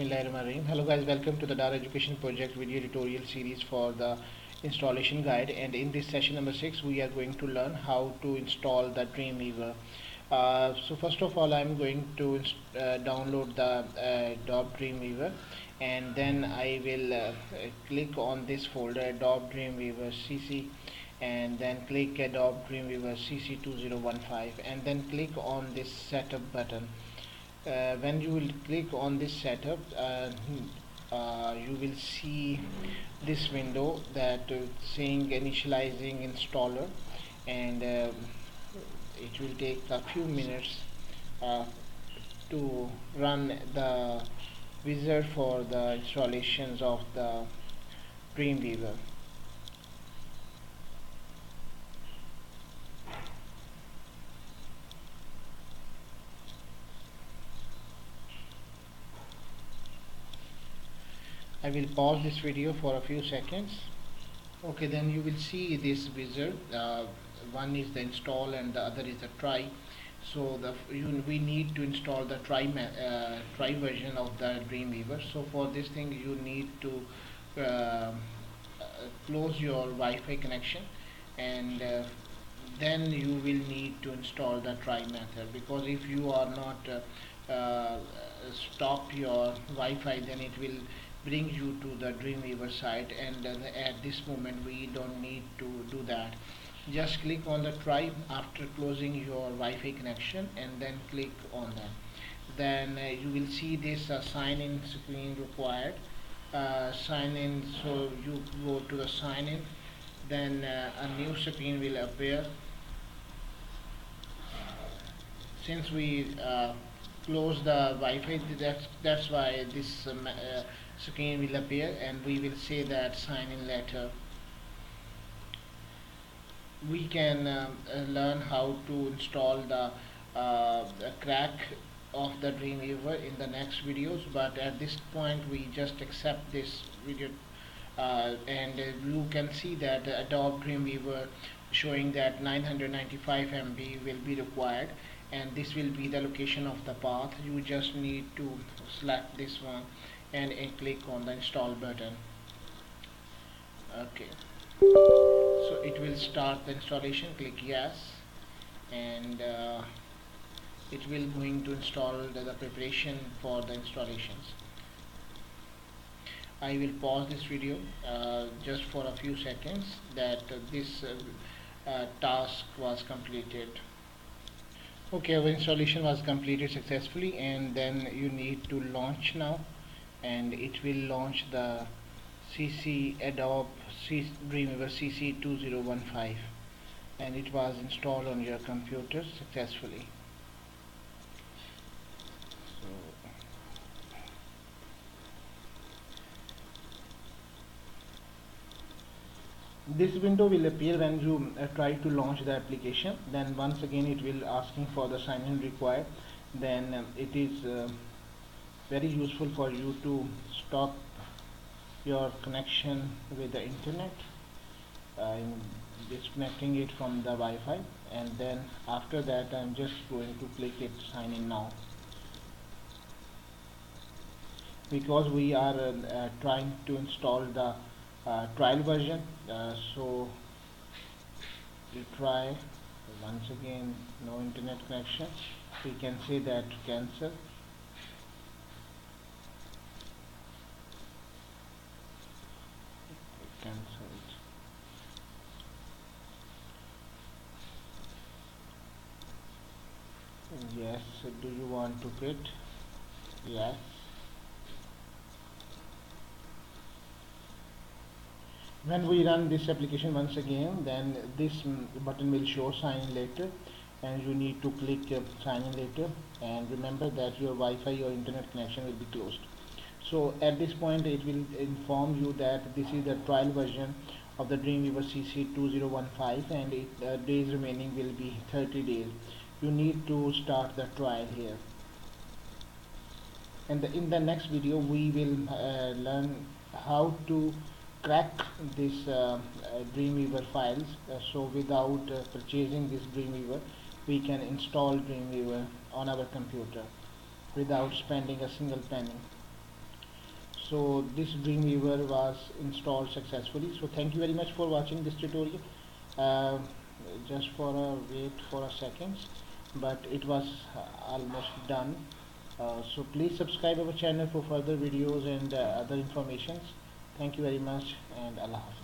Bismillahirrahmanirrahim. Hello guys, welcome to the Data Education Project video tutorial series for the installation guide, and in this session number 6 we are going to learn how to install the Dreamweaver. So first of all, I'm going to download the ADOBE Dreamweaver, and then I will click on this folder ADOBE Dreamweaver CC, and then click ADOBE Dreamweaver CC 2015, and then click on this setup button. When you will click on this setup, you will see this window that saying initializing installer, and it will take a few minutes to run the wizard for the installations of the Dreamweaver. I will pause this video for a few seconds. Okay, then you will see this wizard. One is the install and the other is the try. So we need to install the try version of the Dreamweaver. So for this thing you need to close your Wi-Fi connection, and then you will need to install the try method, because if you are not stop your Wi-Fi, then it will bring you to the Dreamweaver site, and at this moment we don't need to do that. Just click on the try after closing your Wi-Fi connection, and then click on that. Then you will see this sign in screen required. Sign in, so you go to the sign in, then a new screen will appear. Since we close the Wi-Fi, that's why this screen will appear, and we will say that sign in letter. We can learn how to install the crack of the Dreamweaver in the next videos, but at this point we just accept this video, and you can see that ADOBE Dreamweaver showing that 995 MB will be required, and this will be the location of the path. You just need to select this one and click on the install button. Okay, so it will start the installation. Click yes, and it will going to install the preparation for the installations. I will pause this video just for a few seconds that this task was completed. Okay, our installation was completed successfully, and then you need to launch now, and it will launch the CC ADOBE Dreamweaver CC 2015, and it was installed on your computer successfully. So this window will appear when you try to launch the application. Then once again it will asking for the sign in required. Then it is very useful for you to stop your connection with the internet. I'm disconnecting it from the Wi-Fi, and then after that I'm just going to click it sign in now, because we are trying to install the trial version. So we try once again, no internet connection. We can say that cancel. Cancelled. Yes, do you want to quit? Yes. When we run this application once again, then this button will show sign in later, and you need to click sign in later, and remember that your Wi-Fi or internet connection will be closed. So at this point it will inform you that this is the trial version of the Dreamweaver CC 2015, and days remaining will be 30 days. You need to start the trial here, and in the next video we will learn how to crack this Dreamweaver files. So without purchasing this Dreamweaver, we can install Dreamweaver on our computer without spending a single penny. So this Dreamweaver was installed successfully. So thank you very much for watching this tutorial. uh, just for a wait for a second, but it was almost done. So please subscribe our channel for further videos and other informations. Thank you very much, and Allah Hafiz.